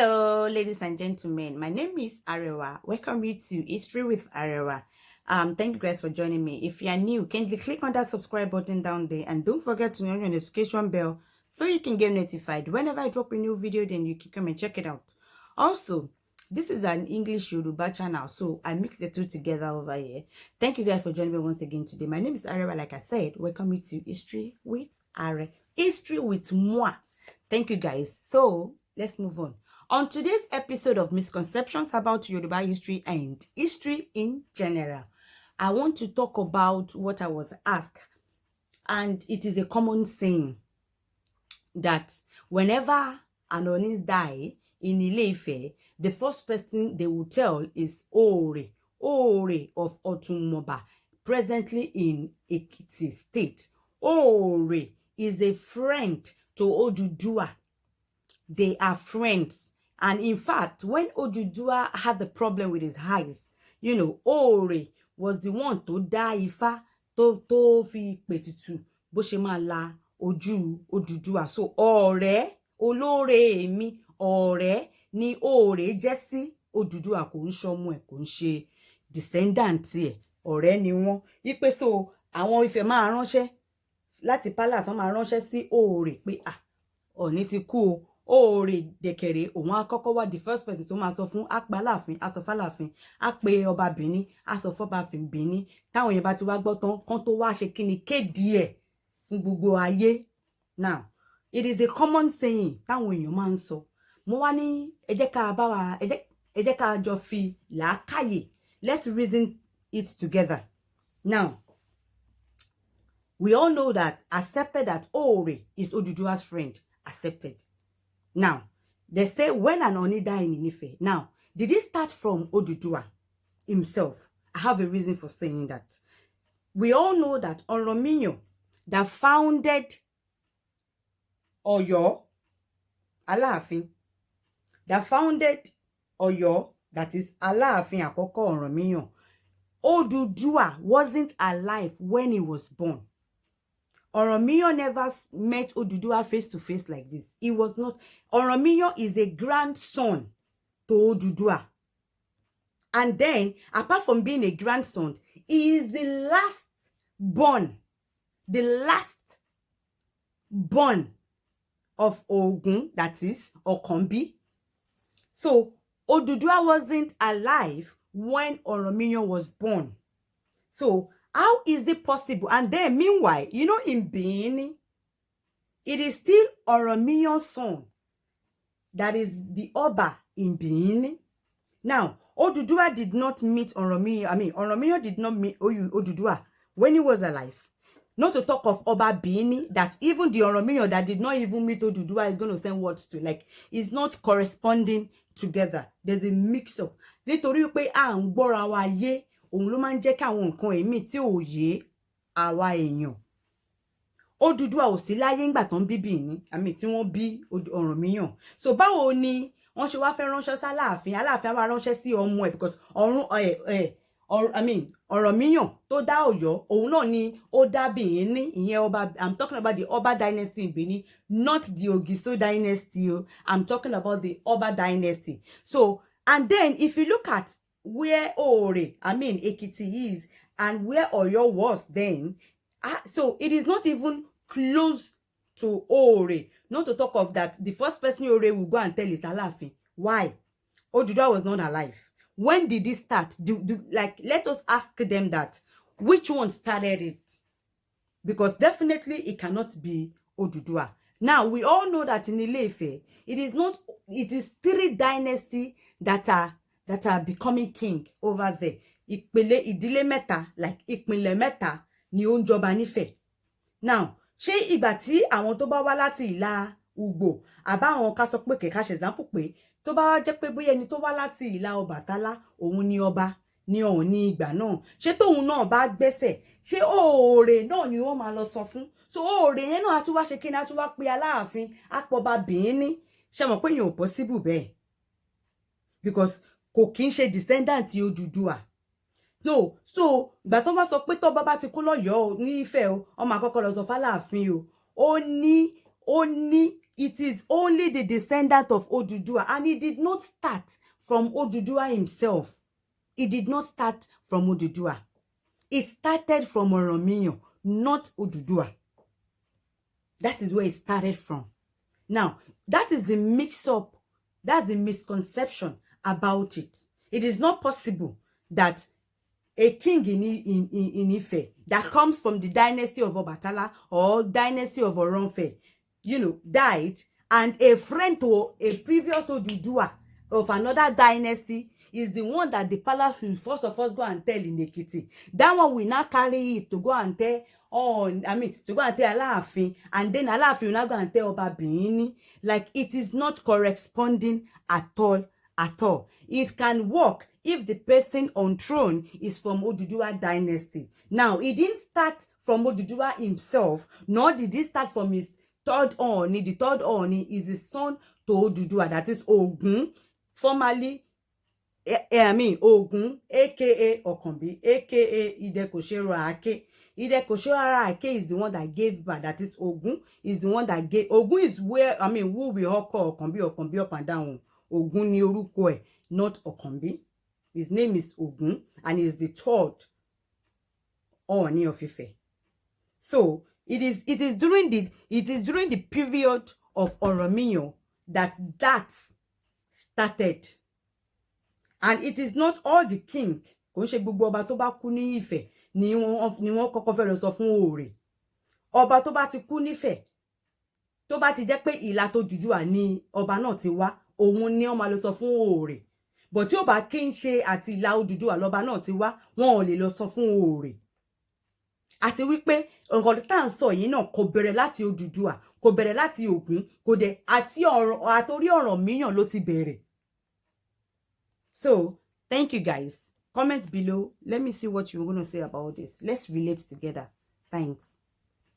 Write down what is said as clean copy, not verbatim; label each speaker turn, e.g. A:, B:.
A: Hello, ladies and gentlemen. My name is Arewa. Welcome you to History with Arewa. Thank you guys for joining me. If you are new, kindly click on that subscribe button down there and don't forget to on your notification bell so you can get notified whenever I drop a new video. Then you can come and check it out. Also, this is an English Yoruba channel, so I mix the two together over here. Thank you guys for joining me once again today. My name is Arewa. Like I said, welcome you to History with Are. History with moi. Thank you guys. So let's move on. On today's episode of Misconceptions about Yoruba history and history in general, I want to talk about what I was asked. And it is a common saying that whenever an Onis die in Ile-Ife, the first person they will tell is Ore of Otunmoba, presently in Ekiti State. Ore is a friend to Oduduwa. They are friends. And in fact, when Oduduwa had the problem with his eyes, Ore was the one to die Ifá tó fi pètùtù bó ṣe máa la ojú Oduduwa. So ọ̀rẹ́ olóore mi, ọ̀rẹ́ ni Ore jẹ́ sí Oduduwa, kò ń ṣọmọ ẹ̀, kò ń ṣe descendant ẹ̀, ọ̀rẹ́ ni wọ́n. Ipe so àwọn Ifẹ̀ máa ránṣẹ́ láti palace, wọ́n máa ránṣẹ́ sí Ore pé Ọ̀ọ̀ni ti kú o. Ore dẹ̀kẹ̀rẹ̀ òun á kọ́kọ́ wá the first person tó máa sọ fún apá Aláàfin, á sọ f'Aláàfin, á pe ọba Bìíní, á sọ f'ọba Bìíní. Táwọn yẹn bá ti wá gbọ́ tán, kán tó wá ṣe kíni kéde ẹ̀ fún gbogbo ayé. Now, it is a common saying táwọn èèyàn máa ń sọ. Mo wá ní ẹ jẹ́ ká jọ fi làákàyè. Let's reason it together. Now, we all know that, accepted that Ore is Oduduwa's friend. Accepted. Now, they say when an Oni died in Ife. Now, did it start from Oduduwa himself? I have a reason for saying that. We all know that Oromiyo, that founded Oyo, Aláàfin, that founded Oyo, that is Aláàfin Àkọ́kọ́ Oromiyo. Oduduwa wasn't alive when he was born. Oromiyo never met Oduduwa face to face like this. He was not. Oromiyo is a grandson to Oduduwa. And then, apart from being a grandson, he is the last born of Ogun, that is Okombi. So, Oduduwa wasn't alive when Oromiyo was born. So, how is it possible? And then, meanwhile, in Benin, it is still Oromiyo's son that is the Oba in Benin. Now, Oduduwa did not meet Oromiyo. Oromiyo did not meet Oduduwa when he was alive. Not to talk of Oba Benin, that even the Oromiyo that did not even meet Oduduwa is going to send words to. Like, it's not corresponding together. There's a mix-up. Nítorí pé à ń gbọ́ra wa yé, òun ló máa ń jẹ́ káwọn nǹkan èmi tí ò yé àwa èèyàn. Oduduwa ò sí láyé ńgbà tán bí Benin, tí wọ́n bí Ọ̀rànmíyàn. So báwo ni wọ́n ṣe wá fẹ́ ránṣẹ́ sí Aláàfin? Aláàfin á wá ránṣẹ́ sí ọmọ ẹ̀, because Ọ̀rànmíyàn tó dá Ọ̀yọ́, òun náà ni ó dá Benin, ìyẹn ọba. I'm talking about the Oba dynasty in Benin, not the Ogiso dynasty. I'm talking about the Oba dynasty. So, and then if you look at where Ekiti is and where Oyo was then, so it is not even close to Ore. Not to talk of that, the first person Ore will go and tell is Aláàfin. Why? Oduduwa was not alive. When did it start? Let us ask them that. Which one started it? Because definitely it cannot be Oduduwa. Now, we all know that in Ile-Ife, it is 3 dynasties that are becoming king over there. Ìpele ìdílé mẹ́ta, like ìpínlẹ̀ mẹ́ta ni ó ń jọba nífẹ̀. Now, ṣé ìgbà tí àwọn tó bá wá láti ìlà Ugbo, àbáwọn ká sọ pé kẹ̀ká ṣe example pé tó bá wá jẹ́ pé bóyá ẹni tó wá láti ìlà Ọbàtálá, òun ni ọba ní ọ̀hún ní ìgbà náà. Ṣé tóun náà bá gbẹ́sẹ̀, ṣé Ore náà ni wọ́n máa lọ sọ fún? So Ore yẹn náà á tún wá ṣe kíni, á tún wá pe Aláàfin, á pọba Benin. Ṣé mọ̀ pé yẹn ò possible bẹ́ẹ̀? Because kò kí ń ṣe descendant Oduduwa. No, so ìgbà tó bá sọ pé tó bá ti kú lọ́yọ̀ọ́ ní Ifẹ̀ o, ó máa kọ́kọ́ lọ sọ f'Aláàfin o. Ó ní it is only the descendant of Odudua, and it did not start from Odudua himself. It did not start from Odudua. It started from Oromiyan, not Odudua. That is where it started from. Now, that is the mix-up. That's the misconception about it. It is not possible that a king in Ife that comes from the dynasty of Obatala or dynasty of Oronfe, died, and a friend to a previous Odudua of another dynasty is the one that the palace will first of all go and tell in Ekiti. That one will not carry it to go and tell to go and tell Alaafin, and then Alaafin will not go and tell Oba Beini. Like, it is not corresponding at all. It can work if the person on throne is from Odudua dynasty. Now, it didn't start from Odudua himself, nor did it start from his third Ooni. The third Ooni is the son to Odudua, that is Ogun, formerly Ogun, aka Okombi, aka Idekosero Ake. Idekosero Ake is the one that gave birth. That is Ogun is the one that gave. Ogun is where who we all call Okombi up and down. Ogun ni orúkọ ẹ̀, not Okombi. His name is Ogun, and he is the third Ooni of Ife. So it is during the period of Oromiyan that started. And it is not all the king. Kò ṣe gbogbo ọba tó bá kú ní Ifẹ̀ ni wọ́n kọ́kọ́ fẹ́ lọ sọ fún Oòrè. Ọba tó bá ti kú nífẹ̀, tó bá ti jẹ́ pé ìlà tó Odùduwà ni ọba náà ti wá, òun ni wọ́n máa lọ sọ fún Oòrè. But tí ó bá kí ń ṣe àti ìlà Odùduwà lọ́ba náà ti wá, wọn ò lè lọ sọ fún Oòrè. Àti wípé nǹkan tá à ń sọ yìí náà kò bẹ̀rẹ̀ láti Odùduwà, kò bẹ̀rẹ̀ láti Ògún, kò dẹ̀ àtorí Ọ̀rànmíyàn ló ti bẹ̀rẹ̀. So, thank you guys. Comment below. Let me see what you're going to say about this. Let's relate together. Thanks.